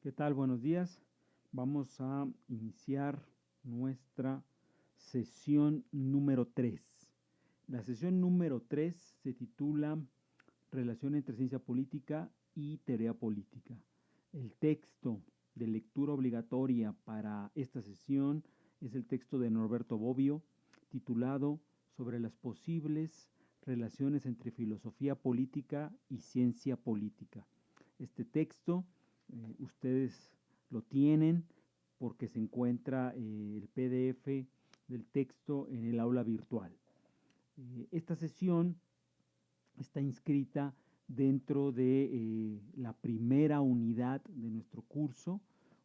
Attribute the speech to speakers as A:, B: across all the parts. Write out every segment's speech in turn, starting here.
A: ¿Qué tal? Buenos días. Vamos a iniciar nuestra sesión número 3. La sesión número 3 se titula Relación entre ciencia política y teoría política. El texto de lectura obligatoria para esta sesión es el texto de Norberto Bobbio, titulado Sobre las posibles relaciones entre filosofía política y ciencia política. Este texto ustedes lo tienen porque se encuentra el PDF del texto en el aula virtual. Esta sesión está inscrita dentro de la primera unidad de nuestro curso,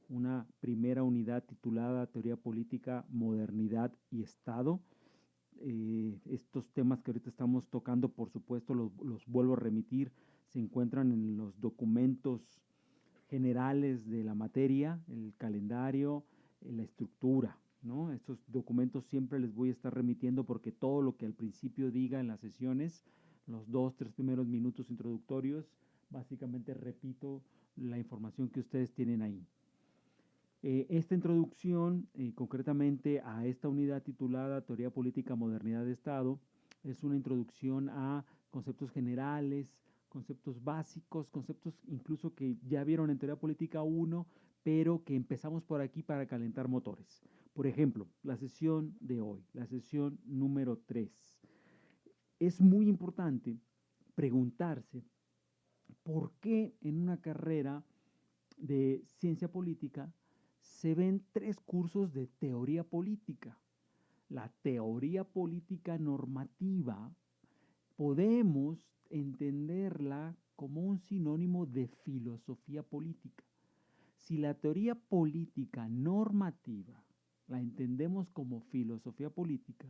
A: una primera unidad titulada Teoría Política, Modernidad y Estado. Estos temas que ahorita estamos tocando, por supuesto, los vuelvo a remitir, se encuentran en los documentos generales de la materia, el calendario, la estructura, ¿no? Estos documentos siempre les voy a estar remitiendo porque todo lo que al principio diga en las sesiones, los 2, 3 primeros minutos introductorios, básicamente repito la información que ustedes tienen ahí. Esta introducción, concretamente a esta unidad titulada Teoría Política, Modernidad de Estado, es una introducción a conceptos generales, conceptos básicos, conceptos incluso que ya vieron en Teoría Política 1, pero que empezamos por aquí para calentar motores. Por ejemplo, la sesión de hoy, la sesión número 3. Es muy importante preguntarse por qué en una carrera de ciencia política se ven 3 cursos de teoría política. La teoría política normativa podemos entenderla como un sinónimo de filosofía política. Si la teoría política normativa la entendemos como filosofía política,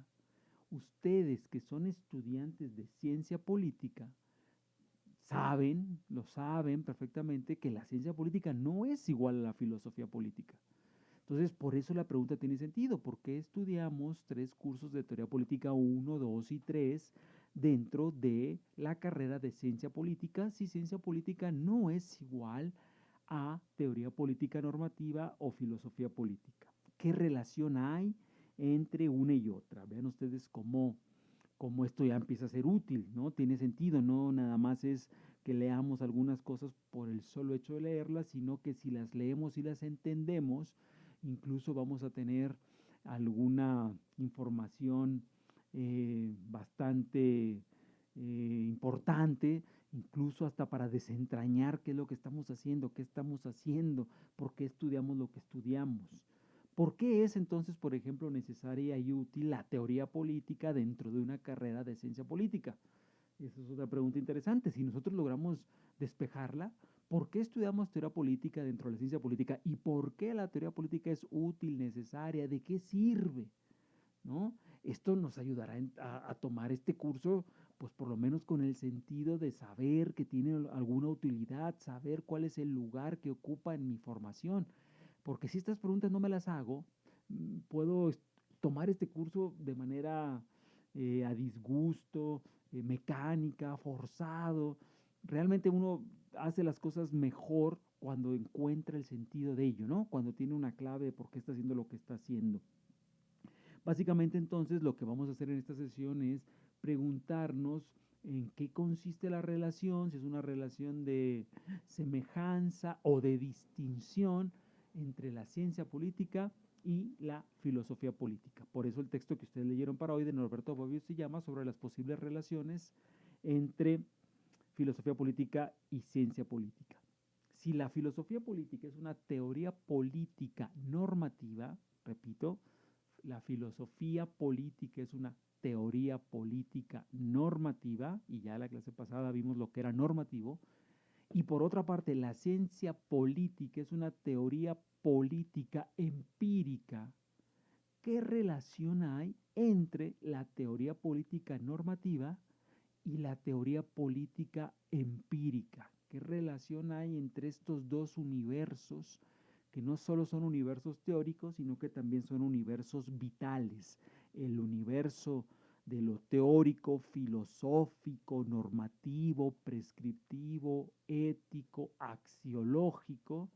A: ustedes que son estudiantes de ciencia política lo saben perfectamente que la ciencia política no es igual a la filosofía política. Entonces, por eso la pregunta tiene sentido. ¿Por qué estudiamos 3 cursos de teoría política 1, 2 y 3 dentro de la carrera de ciencia política si ciencia política no es igual a teoría política normativa o filosofía política? ¿Qué relación hay entre una y otra? Vean ustedes cómo esto ya empieza a ser útil, ¿no? Tiene sentido, no nada más es que leamos algunas cosas por el solo hecho de leerlas, sino que si las leemos y las entendemos, incluso vamos a tener alguna información bastante importante, incluso hasta para desentrañar qué es lo que estamos haciendo, qué estamos haciendo, por qué estudiamos lo que estudiamos. ¿Por qué es entonces, por ejemplo, necesaria y útil la teoría política dentro de una carrera de ciencia política? Esa es otra pregunta interesante. Si nosotros logramos despejarla, ¿por qué estudiamos teoría política dentro de la ciencia política? ¿Y por qué la teoría política es útil, necesaria? ¿De qué sirve? ¿No? Esto nos ayudará a tomar este curso, pues por lo menos con el sentido de saber que tiene alguna utilidad, saber cuál es el lugar que ocupa en mi formación. Porque si estas preguntas no me las hago, puedo tomar este curso de manera a disgusto, mecánica, forzado. Realmente uno hace las cosas mejor cuando encuentra el sentido de ello, ¿no? Cuando tiene una clave de por qué está haciendo lo que está haciendo. Básicamente entonces lo que vamos a hacer en esta sesión es preguntarnos en qué consiste la relación, si es una relación de semejanza o de distinción entre la ciencia política y la filosofía política. Por eso el texto que ustedes leyeron para hoy de Norberto Bobbio se llama Sobre las posibles relaciones entre filosofía política y ciencia política. Si la filosofía política es una teoría política normativa, repito, la filosofía política es una teoría política normativa, y ya en la clase pasada vimos lo que era normativo, y por otra parte la ciencia política es una teoría política empírica. ¿Qué relación hay entre la teoría política normativa y la teoría política empírica? ¿Qué relación hay entre estos dos universos que no solo son universos teóricos, sino que también son universos vitales? El universo de lo teórico, filosófico, normativo, prescriptivo, ético, axiológico,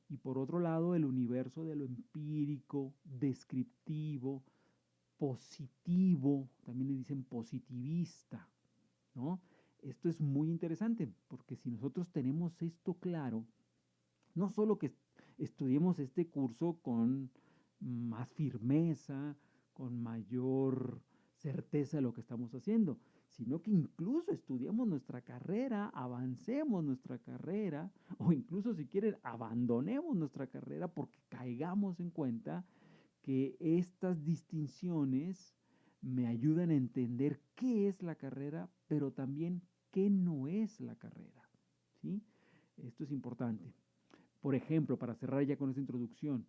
A: y por otro lado el universo de lo empírico, descriptivo, positivo, también le dicen positivista, ¿no? Esto es muy interesante porque si nosotros tenemos esto claro, no solo que estudiemos este curso con más firmeza, con mayor certeza de lo que estamos haciendo, sino que incluso estudiamos nuestra carrera, avancemos nuestra carrera, o incluso si quieren, abandonemos nuestra carrera porque caigamos en cuenta que estas distinciones me ayudan a entender qué es la carrera, pero también qué no es la carrera, ¿sí? Esto es importante. Por ejemplo, para cerrar ya con esta introducción,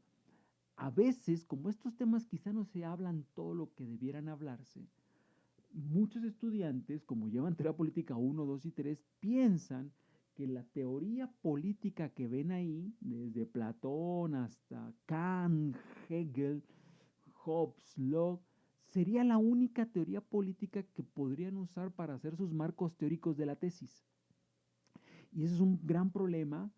A: a veces, como estos temas quizá no se hablan todo lo que debieran hablarse, muchos estudiantes, como llevan teoría política 1, 2 y 3, piensan que la teoría política que ven ahí, desde Platón hasta Kant, Hegel, Hobbes, Locke, sería la única teoría política que podrían usar para hacer sus marcos teóricos de la tesis. Y eso es un gran problema,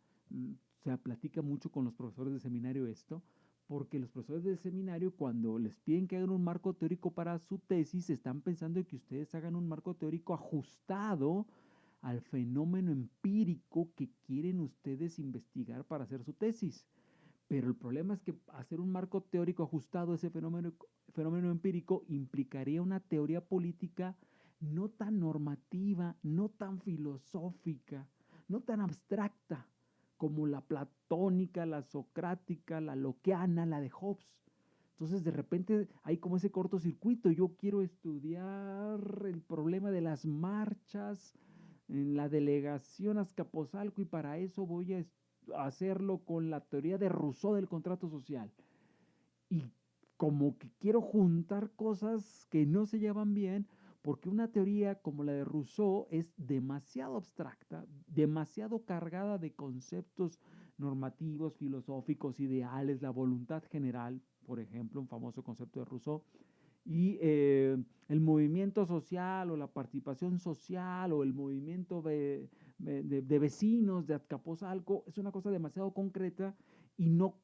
A: se platica mucho con los profesores de seminario esto, porque los profesores de seminario cuando les piden que hagan un marco teórico para su tesis, están pensando en que ustedes hagan un marco teórico ajustado al fenómeno empírico que quieren ustedes investigar para hacer su tesis. Pero el problema es que hacer un marco teórico ajustado a ese fenómeno empírico implicaría una teoría política no tan normativa, no tan filosófica, no tan abstracta como la platónica, la socrática, la lockeana, la de Hobbes. Entonces de repente hay como ese cortocircuito. Yo quiero estudiar el problema de las marchas en la delegación Azcapotzalco y para eso voy a hacerlo con la teoría de Rousseau del contrato social. Y como que quiero juntar cosas que no se llevan bien, porque una teoría como la de Rousseau es demasiado abstracta, demasiado cargada de conceptos normativos, filosóficos, ideales, la voluntad general, por ejemplo, un famoso concepto de Rousseau, y el movimiento social o la participación social o el movimiento de vecinos de Azcapotzalco es una cosa demasiado concreta y no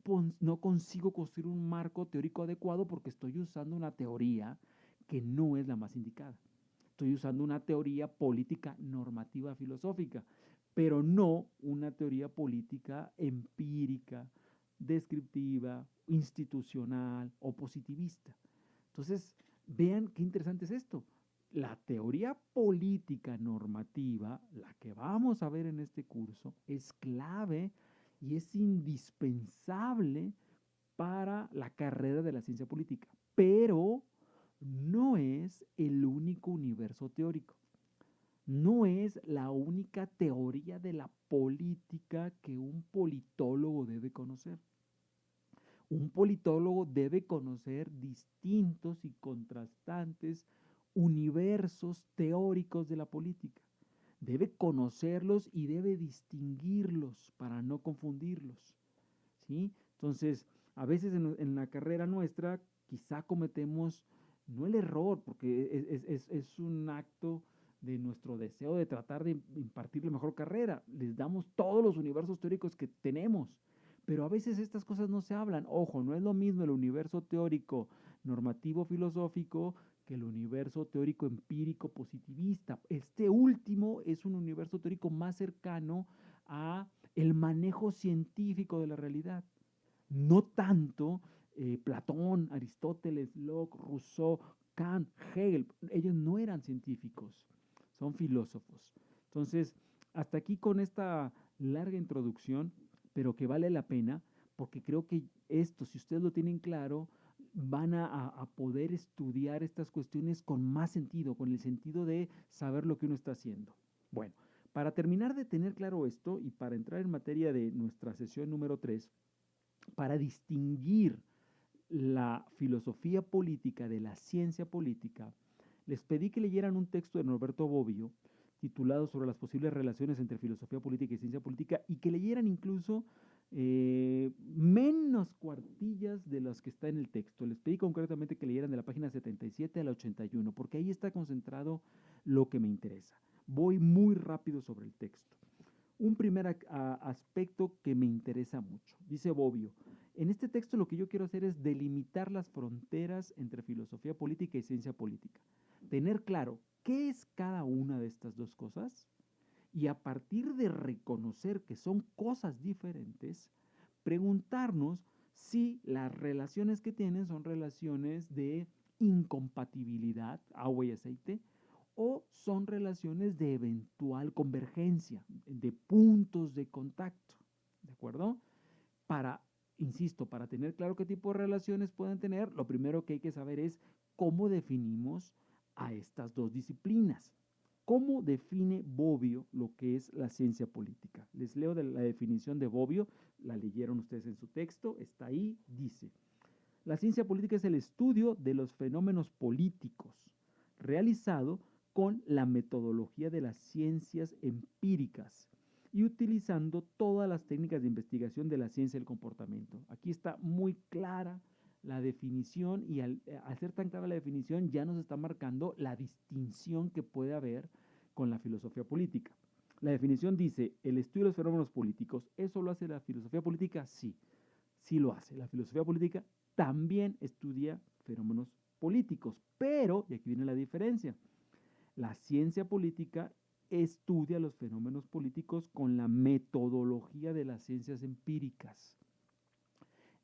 A: consigo construir un marco teórico adecuado porque estoy usando una teoría que no es la más indicada. Estoy usando una teoría política normativa filosófica, pero no una teoría política empírica, descriptiva, institucional o positivista. Entonces, vean qué interesante es esto. La teoría política normativa, la que vamos a ver en este curso, es clave y es indispensable para la carrera de la ciencia política, pero no es el único universo teórico. No es la única teoría de la política que un politólogo debe conocer. Un politólogo debe conocer distintos y contrastantes universos teóricos de la política. Debe conocerlos y debe distinguirlos para no confundirlos, ¿sí? Entonces, a veces en la carrera nuestra quizá cometemos, no el error, porque es un acto de nuestro deseo de tratar de impartir la mejor carrera. Les damos todos los universos teóricos que tenemos, pero a veces estas cosas no se hablan. Ojo, no es lo mismo el universo teórico normativo filosófico que el universo teórico empírico positivista. Este último es un universo teórico más cercano a el manejo científico de la realidad. No tanto Platón, Aristóteles, Locke, Rousseau, Kant, Hegel. Ellos no eran científicos, son filósofos. Entonces, hasta aquí con esta larga introducción, pero que vale la pena, porque creo que esto, si ustedes lo tienen claro, van a poder estudiar estas cuestiones con más sentido, con el sentido de saber lo que uno está haciendo. Bueno, para terminar de tener claro esto y para entrar en materia de nuestra sesión número 3, para distinguir la filosofía política de la ciencia política, les pedí que leyeran un texto de Norberto Bobbio titulado sobre las posibles relaciones entre filosofía política y ciencia política y que leyeran incluso menos cuartillas de las que está en el texto. Les pedí concretamente que leyeran de la página 77 a la 81 porque ahí está concentrado lo que me interesa. Voy muy rápido sobre el texto. un primer aspecto que me interesa mucho. Dice Bobbio, en este texto lo que yo quiero hacer es delimitar las fronteras entre filosofía política y ciencia política. Tener claro qué es cada una de estas dos cosas y a partir de reconocer que son cosas diferentes, preguntarnos si las relaciones que tienen son relaciones de incompatibilidad, agua y aceite, o son relaciones de eventual convergencia, de puntos de contacto, ¿de acuerdo? Para, insisto, para tener claro qué tipo de relaciones pueden tener, lo primero que hay que saber es cómo definimos a estas dos disciplinas. ¿Cómo define Bobbio lo que es la ciencia política? Les leo de la definición de Bobbio, la leyeron ustedes en su texto, está ahí, dice, la ciencia política es el estudio de los fenómenos políticos realizado con la metodología de las ciencias empíricas y utilizando todas las técnicas de investigación de la ciencia del comportamiento. Aquí está muy clara la definición y al ser tan clara la definición ya nos está marcando la distinción que puede haber con la filosofía política. La definición dice, el estudio de los fenómenos políticos, ¿eso lo hace la filosofía política? Sí, sí lo hace. La filosofía política también estudia fenómenos políticos, pero, y aquí viene la diferencia, la ciencia política estudia los fenómenos políticos con la metodología de las ciencias empíricas.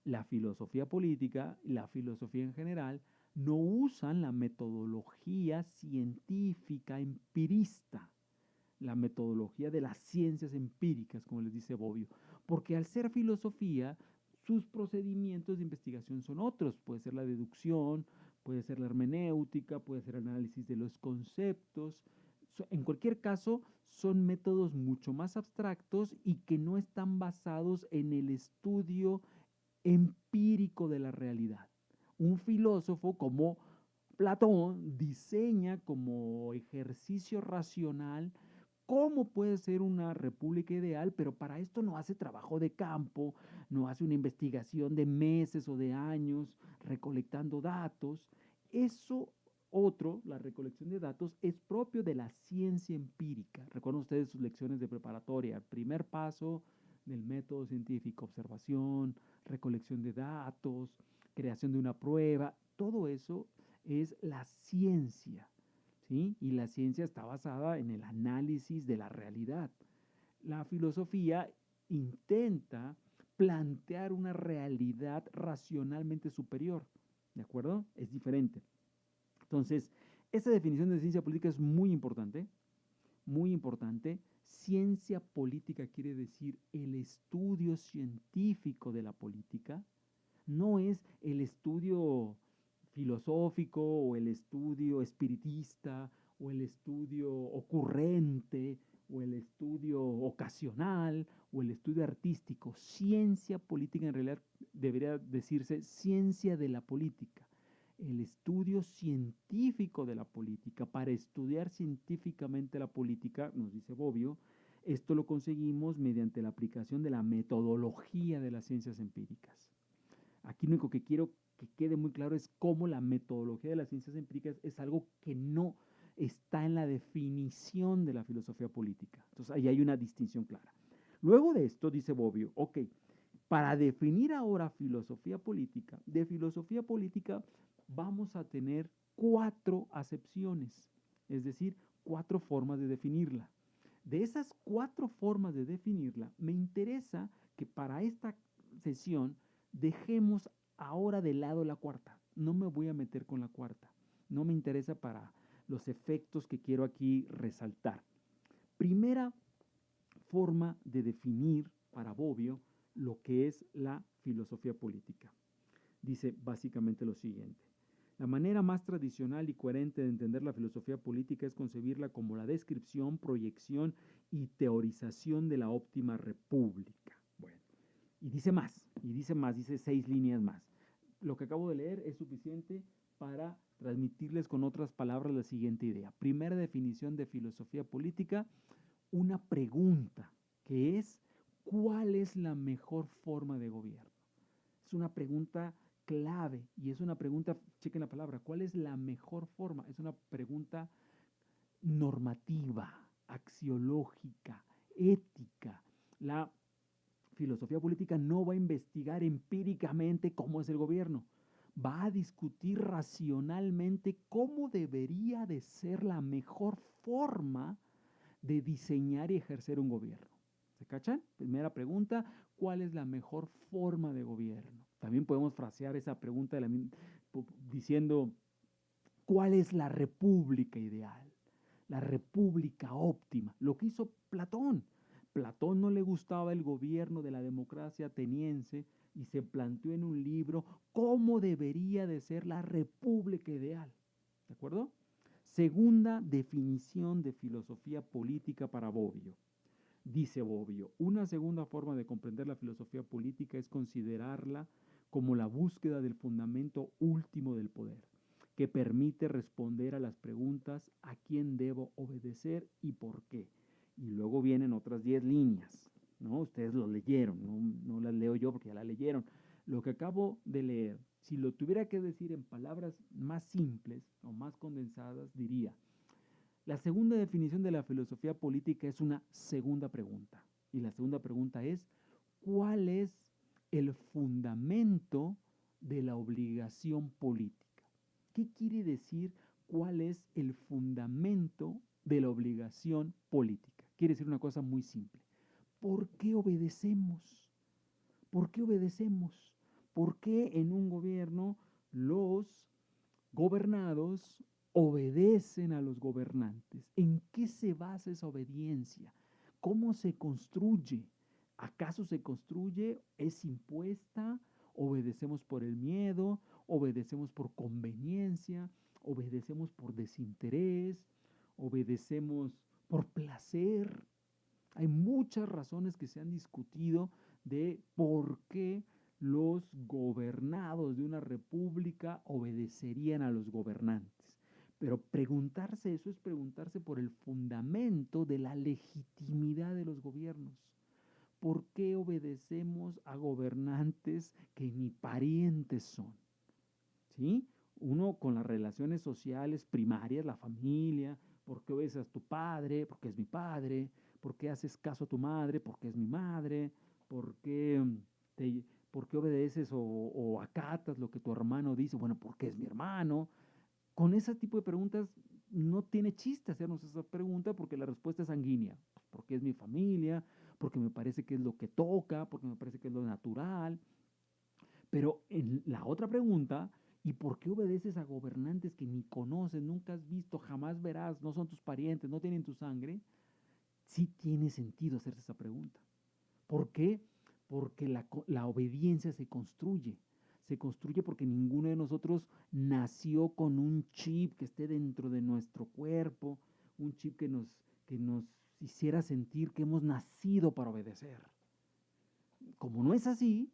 A: La filosofía política y la filosofía en general no usan la metodología científica empirista, la metodología de las ciencias empíricas, como les dice Bobbio, porque al ser filosofía, sus procedimientos de investigación son otros. Puede ser la deducción, puede ser la hermenéutica, puede ser el análisis de los conceptos. En cualquier caso, son métodos mucho más abstractos y que no están basados en el estudio empírico de la realidad. Un filósofo como Platón diseña como ejercicio racional cómo puede ser una república ideal, pero para esto no hace trabajo de campo, no hace una investigación de meses o de años recolectando datos. Eso otro, la recolección de datos, es propio de la ciencia empírica. Recuerden ustedes sus lecciones de preparatoria. El primer paso del método científico, observación, recolección de datos, creación de una prueba, todo eso es la ciencia. ¿Sí? Y la ciencia está basada en el análisis de la realidad. La filosofía intenta plantear una realidad racionalmente superior, ¿de acuerdo? Es diferente. Entonces, esa definición de ciencia política es muy importante, muy importante. Ciencia política quiere decir el estudio científico de la política, no es el estudio filosófico o el estudio espiritista o el estudio ocurrente o el estudio ocasional o el estudio artístico. Ciencia política en realidad debería decirse ciencia de la política. El estudio científico de la política. Para estudiar científicamente la política, nos dice Bobbio, esto lo conseguimos mediante la aplicación de la metodología de las ciencias empíricas. Aquí lo único que quiero que quede muy claro es cómo la metodología de las ciencias empíricas es algo que no está en la definición de la filosofía política. Entonces ahí hay una distinción clara. Luego de esto dice Bobbio, ok, para definir ahora filosofía política, de filosofía política vamos a tener 4 acepciones, es decir, 4 formas de definirla. De esas 4 formas de definirla, me interesa que para esta sesión dejemos ahora de lado la cuarta. No me voy a meter con la cuarta. No me interesa para los efectos que quiero aquí resaltar. Primera forma de definir para Bobbio lo que es la filosofía política. Dice básicamente lo siguiente. La manera más tradicional y coherente de entender la filosofía política es concebirla como la descripción, proyección y teorización de la óptima república. Bueno, dice 6 líneas más. Lo que acabo de leer es suficiente para transmitirles con otras palabras la siguiente idea. Primera definición de filosofía política, una pregunta que es, ¿cuál es la mejor forma de gobierno? Es una pregunta clave y es una pregunta, chequen la palabra, ¿cuál es la mejor forma? Es una pregunta normativa, axiológica, ética. La filosofía política no va a investigar empíricamente cómo es el gobierno. Va a discutir racionalmente cómo debería de ser la mejor forma de diseñar y ejercer un gobierno. ¿Se cachan? Primera pregunta, ¿cuál es la mejor forma de gobierno? También podemos frasear esa pregunta diciendo, ¿cuál es la república ideal? La república óptima. Lo que hizo Platón. Platón no le gustaba el gobierno de la democracia ateniense y se planteó en un libro cómo debería de ser la república ideal. ¿De acuerdo? Segunda definición de filosofía política para Bobbio. Dice Bobbio, una segunda forma de comprender la filosofía política es considerarla como la búsqueda del fundamento último del poder, que permite responder a las preguntas a quién debo obedecer y por qué. Y luego vienen otras 10 líneas, ¿no? Ustedes lo leyeron, no las leo yo porque ya la leyeron. Lo que acabo de leer, si lo tuviera que decir en palabras más simples o más condensadas, diría, la segunda definición de la filosofía política es una segunda pregunta. Y la segunda pregunta es, ¿cuál es el fundamento de la obligación política? ¿Qué quiere decir cuál es el fundamento de la obligación política? Quiere decir una cosa muy simple. ¿Por qué obedecemos? ¿Por qué obedecemos? ¿Por qué en un gobierno los gobernados obedecen a los gobernantes? ¿En qué se basa esa obediencia? ¿Cómo se construye? ¿Acaso se construye, es impuesta? ¿Obedecemos por el miedo? ¿Obedecemos por conveniencia? ¿Obedecemos por desinterés? ¿Obedecemos por placer? Hay muchas razones que se han discutido de por qué los gobernados de una república obedecerían a los gobernantes. Pero preguntarse eso es preguntarse por el fundamento de la legitimidad de los gobiernos. ¿Por qué obedecemos a gobernantes que ni parientes son? ¿Sí? Uno con las relaciones sociales primarias, la familia, ¿por qué obedeces a tu padre? Porque es mi padre. ¿Por qué haces caso a tu madre? Porque es mi madre. ¿Por qué, por qué obedeces o acatas lo que tu hermano dice? Bueno, porque es mi hermano. Con ese tipo de preguntas no tiene chiste hacernos esa pregunta porque la respuesta es sanguínea. Pues porque es mi familia, porque me parece que es lo que toca, porque me parece que es lo natural. Pero en la otra pregunta, ¿y por qué obedeces a gobernantes que ni conoces, nunca has visto, jamás verás, no son tus parientes, no tienen tu sangre? Sí tiene sentido hacerse esa pregunta. ¿Por qué? Porque la obediencia se construye. Se construye porque ninguno de nosotros nació con un chip que esté dentro de nuestro cuerpo, un chip que nos hiciera sentir que hemos nacido para obedecer. Como no es así,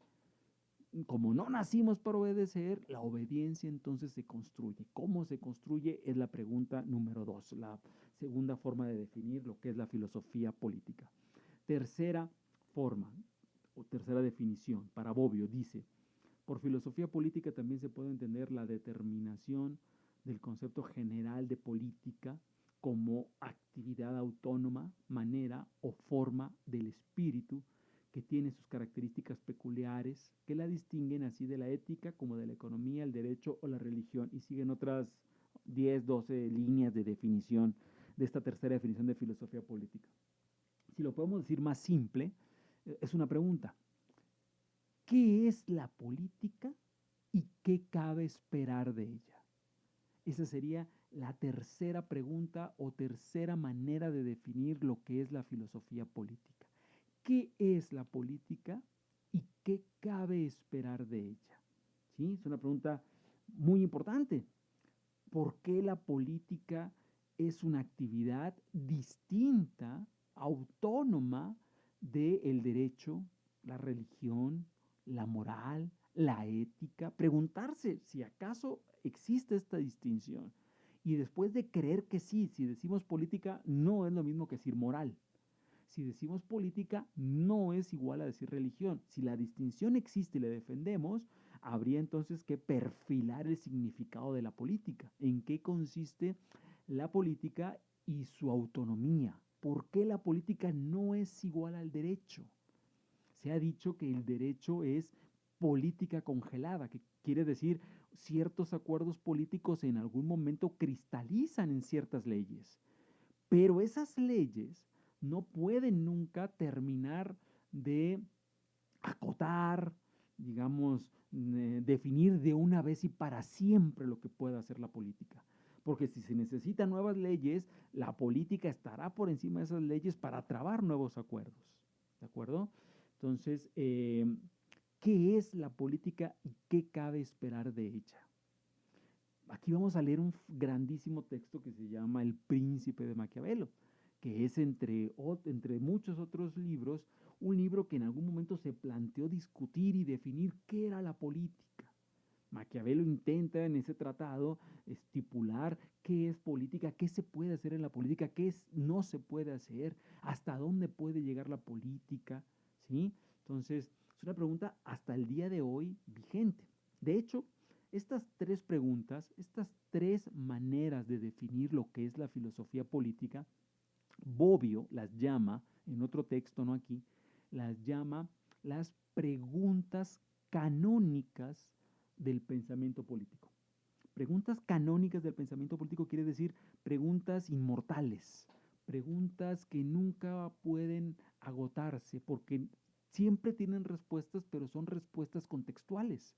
A: como no nacimos para obedecer, la obediencia entonces se construye. ¿Cómo se construye? Es la pregunta número 2, la segunda forma de definir lo que es la filosofía política. Tercera forma o tercera definición para Bobbio dice, por filosofía política también se puede entender la determinación del concepto general de política como actividad autónoma, manera o forma del espíritu que tiene sus características peculiares que la distinguen así de la ética como de la economía, el derecho o la religión. Y siguen otras 10, 12 líneas de definición de esta tercera definición de filosofía política. Si lo podemos decir más simple, es una pregunta. ¿Qué es la política y qué cabe esperar de ella? Esa sería la tercera pregunta o tercera manera de definir lo que es la filosofía política. ¿Qué es la política y qué cabe esperar de ella? ¿Sí? Es una pregunta muy importante. ¿Por qué la política es una actividad distinta, autónoma del derecho, la religión, la moral, la ética? Preguntarse si acaso existe esta distinción. Y después de creer que sí, si decimos política, no es lo mismo que decir moral. Si decimos política, no es igual a decir religión. Si la distinción existe y la defendemos, habría entonces que perfilar el significado de la política. ¿En qué consiste la política y su autonomía? ¿por qué la política no es igual al derecho? Se ha dicho que el derecho es política congelada, que quiere decir ciertos acuerdos políticos en algún momento cristalizan en ciertas leyes, pero esas leyes no pueden nunca terminar de acotar, digamos, definir de una vez y para siempre lo que pueda hacer la política. Porque si se necesitan nuevas leyes, la política estará por encima de esas leyes para trabar nuevos acuerdos. ¿De acuerdo? Entonces, ¿qué es la política y qué cabe esperar de ella? Aquí vamos a leer un grandísimo texto que se llama El Príncipe de Maquiavelo, que es entre muchos otros libros, un libro que en algún momento se planteó discutir y definir qué era la política. Maquiavelo intenta en ese tratado estipular qué es política, qué se puede hacer en la política, no se puede hacer, hasta dónde puede llegar la política, ¿sí? Entonces, es una pregunta hasta el día de hoy vigente. De hecho, estas tres preguntas, estas tres maneras de definir lo que es la filosofía política, Bobbio las llama, en otro texto, no aquí, las llama las preguntas canónicas del pensamiento político. Preguntas canónicas del pensamiento político quiere decir preguntas inmortales, preguntas que nunca pueden agotarse porque siempre tienen respuestas, pero son respuestas contextuales.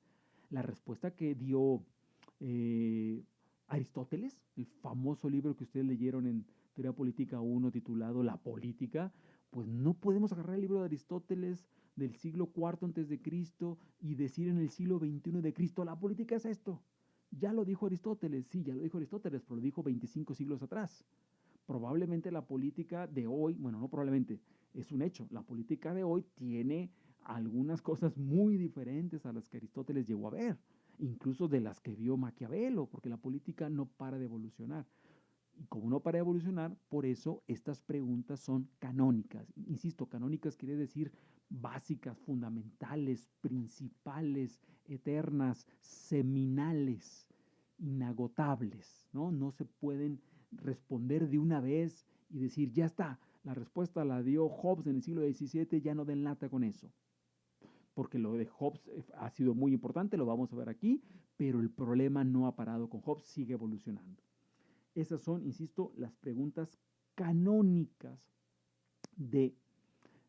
A: La respuesta que dio Aristóteles, el famoso libro que ustedes leyeron en Teoría Política 1 titulado La Política, pues no podemos agarrar el libro de Aristóteles del siglo IV antes de Cristo y decir en el siglo XXI de Cristo, la política es esto. Ya lo dijo Aristóteles, sí, ya lo dijo Aristóteles, pero lo dijo 25 siglos atrás. Probablemente la política de hoy, bueno, no probablemente, es un hecho, la política de hoy tiene algunas cosas muy diferentes a las que Aristóteles llegó a ver, incluso de las que vio Maquiavelo, porque la política no para de evolucionar. Y como no para de evolucionar, por eso estas preguntas son canónicas. Insisto, canónicas quiere decir básicas, fundamentales, principales, eternas, seminales, inagotables, ¿no? No se pueden responder de una vez y decir, ya está, la respuesta la dio Hobbes en el siglo XVII, ya no den lata con eso. Porque lo de Hobbes ha sido muy importante, lo vamos a ver aquí, pero el problema no ha parado con Hobbes, sigue evolucionando. Esas son, insisto, las preguntas canónicas de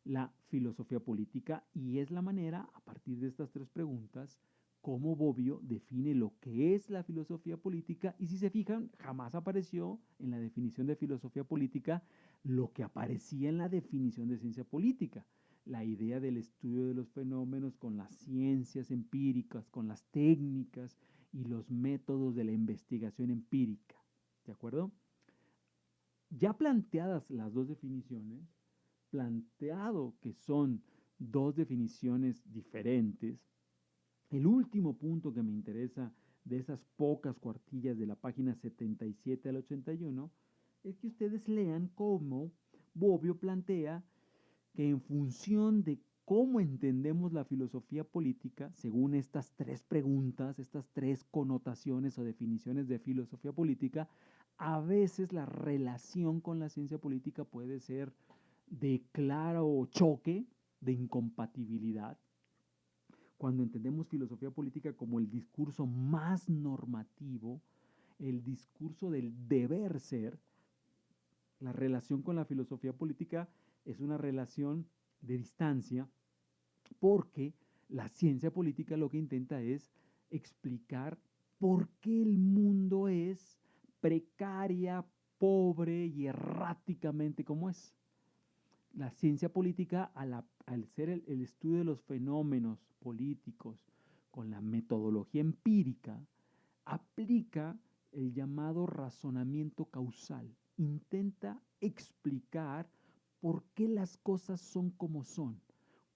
A: la filosofía política y es la manera, a partir de estas tres preguntas, cómo Bobbio define lo que es la filosofía política y si se fijan, jamás apareció en la definición de filosofía política lo que aparecía en la definición de ciencia política, la idea del estudio de los fenómenos con las ciencias empíricas, con las técnicas y los métodos de la investigación empírica. ¿De acuerdo? Ya planteadas las dos definiciones, planteado que son dos definiciones diferentes, el último punto que me interesa de esas pocas cuartillas de la página 77 al 81 es que ustedes lean cómo Bobbio plantea que en función de cómo entendemos la filosofía política, según estas tres preguntas, estas tres connotaciones o definiciones de filosofía política, a veces la relación con la ciencia política puede ser de claro choque, de incompatibilidad. Cuando entendemos filosofía política como el discurso más normativo, el discurso del deber ser, la relación con la filosofía política es una relación de distancia porque la ciencia política lo que intenta es explicar por qué el mundo es precaria, pobre y erráticamente como es. La ciencia política, al ser el estudio de los fenómenos políticos con la metodología empírica, aplica el llamado razonamiento causal. Intenta explicar por qué las cosas son como son,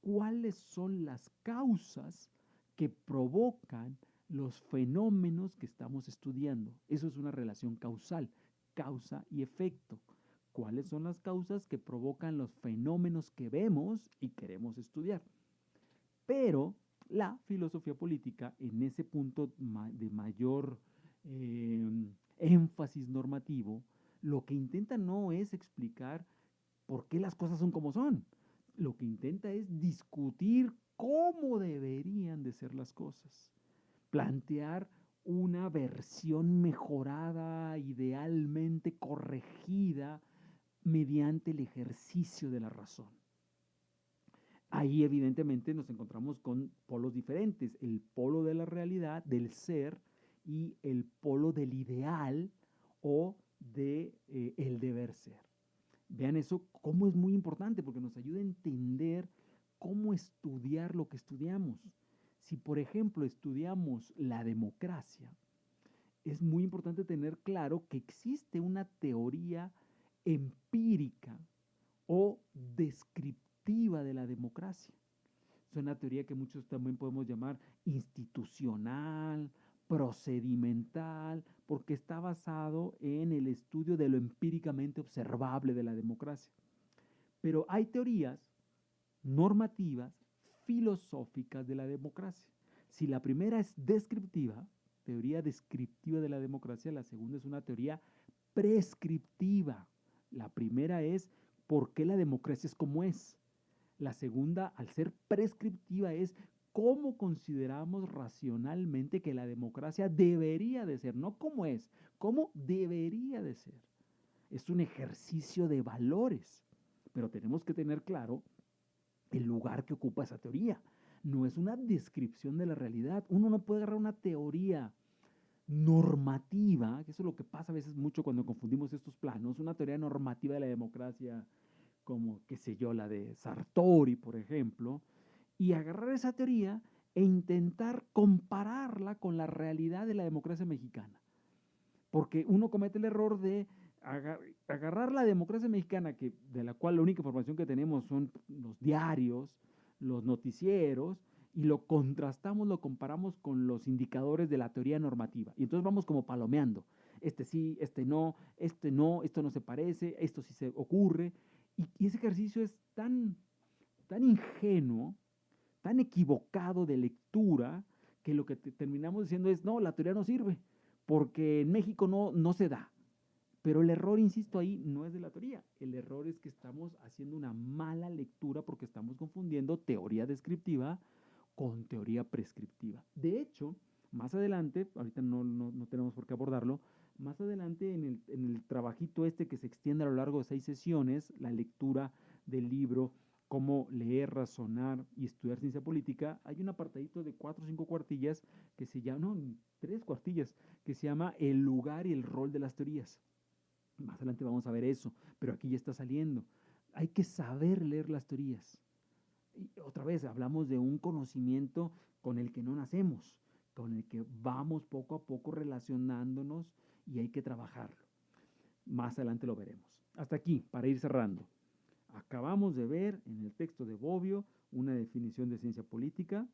A: cuáles son las causas que provocan los fenómenos que estamos estudiando. Eso es una relación causal, causa y efecto. ¿Cuáles son las causas que provocan los fenómenos que vemos y queremos estudiar? Pero la filosofía política, en ese punto de mayor énfasis normativo, lo que intenta no es explicar por qué las cosas son como son. Lo que intenta es discutir cómo deberían de ser las cosas, plantear una versión mejorada, idealmente corregida, mediante el ejercicio de la razón. Ahí evidentemente nos encontramos con polos diferentes, el polo de la realidad, del ser, y el polo del ideal o de el deber ser. Vean eso, cómo es muy importante, porque nos ayuda a entender cómo estudiar lo que estudiamos. Si, por ejemplo, estudiamos la democracia, es muy importante tener claro que existe una teoría empírica o descriptiva de la democracia. Es una teoría que muchos también podemos llamar institucional, procedimental, porque está basado en el estudio de lo empíricamente observable de la democracia. Pero hay teorías normativas, filosóficas de la democracia. Si la primera es descriptiva, teoría descriptiva de la democracia, la segunda es una teoría prescriptiva. La primera es por qué la democracia es como es. La segunda, al ser prescriptiva, es cómo consideramos racionalmente que la democracia debería de ser, no cómo es, cómo debería de ser. Es un ejercicio de valores, pero tenemos que tener claro el lugar que ocupa esa teoría. No es una descripción de la realidad. Uno no puede agarrar una teoría normativa, que eso es lo que pasa a veces mucho cuando confundimos estos planos, una teoría normativa de la democracia, como, qué sé yo, la de Sartori, por ejemplo, y agarrar esa teoría e intentar compararla con la realidad de la democracia mexicana. Porque uno comete el error de agarrar la democracia mexicana, que, de la cual la única información que tenemos son los diarios, los noticieros, y lo contrastamos, lo comparamos con los indicadores de la teoría normativa. Y entonces vamos como palomeando. Este sí, este no, esto no se parece, esto sí se ocurre. Y ese ejercicio es tan ingenuo, tan equivocado de lectura, que lo que terminamos diciendo es, no, la teoría no sirve, porque en México no se da. Pero el error, insisto, ahí no es de la teoría. El error es que estamos haciendo una mala lectura porque estamos confundiendo teoría descriptiva con teoría prescriptiva. De hecho, más adelante, ahorita no tenemos por qué abordarlo, más adelante en el trabajito este que se extiende a lo largo de 6 sesiones, la lectura del libro Cómo leer, razonar y estudiar ciencia política, hay un apartadito de 4 o 5 cuartillas que se llama, no, 3 cuartillas, que se llama El lugar y el rol de las teorías. Más adelante vamos a ver eso, pero aquí ya está saliendo. Hay que saber leer las teorías. Y otra vez, hablamos de un conocimiento con el que no nacemos, con el que vamos poco a poco relacionándonos y hay que trabajarlo. Más adelante lo veremos. Hasta aquí, para ir cerrando. Acabamos de ver en el texto de Bobbio una definición de ciencia política,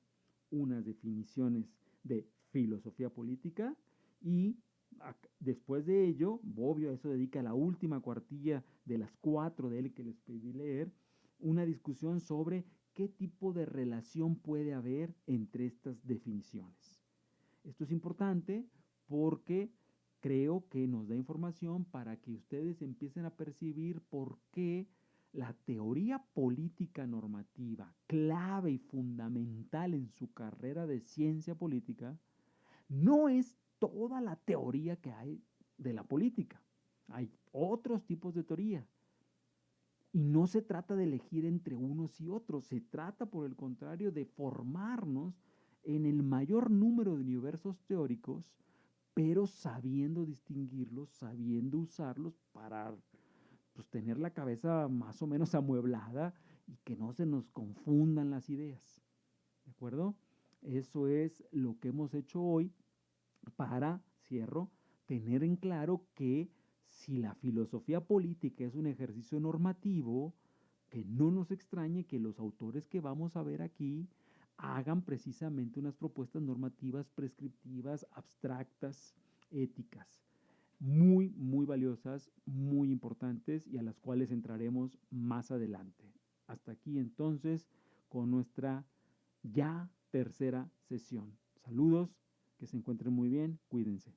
A: unas definiciones de filosofía política y después de ello, Bobbio a eso dedica la última cuartilla de las 4 de él que les pedí leer, una discusión sobre qué tipo de relación puede haber entre estas definiciones. Esto es importante porque creo que nos da información para que ustedes empiecen a percibir por qué la teoría política normativa, clave y fundamental en su carrera de ciencia política, no es toda la teoría que hay de la política. Hay otros tipos de teoría. Y no se trata de elegir entre unos y otros, se trata, por el contrario, de formarnos en el mayor número de universos teóricos, pero sabiendo distinguirlos, sabiendo usarlos para pues, tener la cabeza más o menos amueblada y que no se nos confundan las ideas. ¿De acuerdo? Eso es lo que hemos hecho hoy para, cierro, tener en claro que si la filosofía política es un ejercicio normativo, que no nos extrañe que los autores que vamos a ver aquí hagan precisamente unas propuestas normativas prescriptivas, abstractas, éticas, muy valiosas, muy importantes y a las cuales entraremos más adelante. Hasta aquí entonces con nuestra ya tercera sesión. Saludos, que se encuentren muy bien, cuídense.